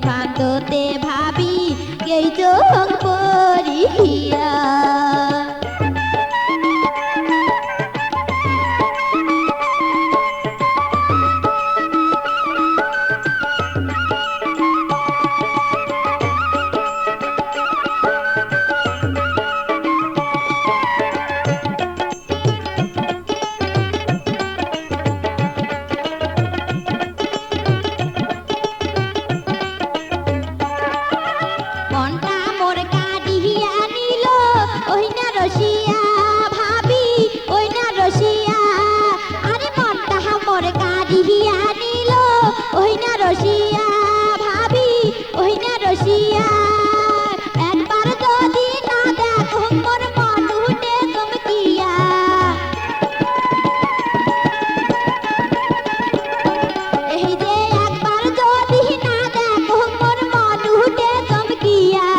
ফান্দতে ভাবি এই চোখ পরিয়া একবার যদি না দেখো মোর মন উঠে চমকিয়া এই যে একবার যদি না দেখো মোর মন উঠে চমকিয়া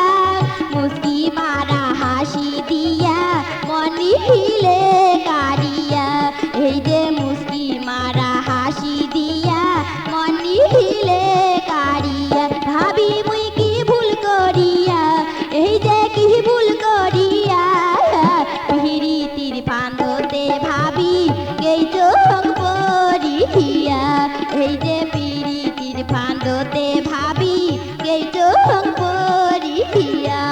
মুস্কি মারা হাসি দিয়া মনি হিলে কারিয়া এই যে মুস্কি মারা হাসি দিয়া মনি হিলে কারিয়া ভাবি মুই কি ভুল করিয়া এই যে কি ভুল করিয়া পিরিতির ফান্দতে ভাবি এই চোখ পরিয়া এই যে পিরিতির ফান্দতে ভাবি এই চোখ পরিয়া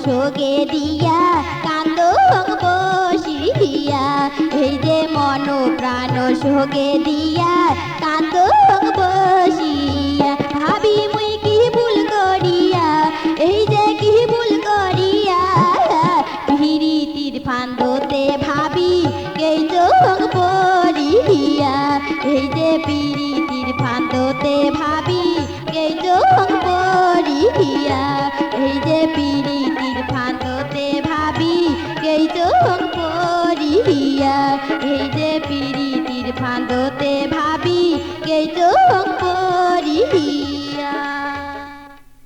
সোগে দিয়া কান্দ বসিয়া এই যে মন প্রাণ সোগে দিয়া কান্দ বসিয়া ভাবি মুই কি ভুল করিয়া এই যে কি ভুল করিয়া পিরিতির ফান্দতে ভাবি এই চোখ পরিয়া এই যে পিরিতির ফান্দতে ভাবি এই চোখ পরিয়া এই যে পিরিতির ফান্দতে ভাবি এই চোখ পরিয়া এই যে পিরিতির ফান্দতে ভাবি এই চোখ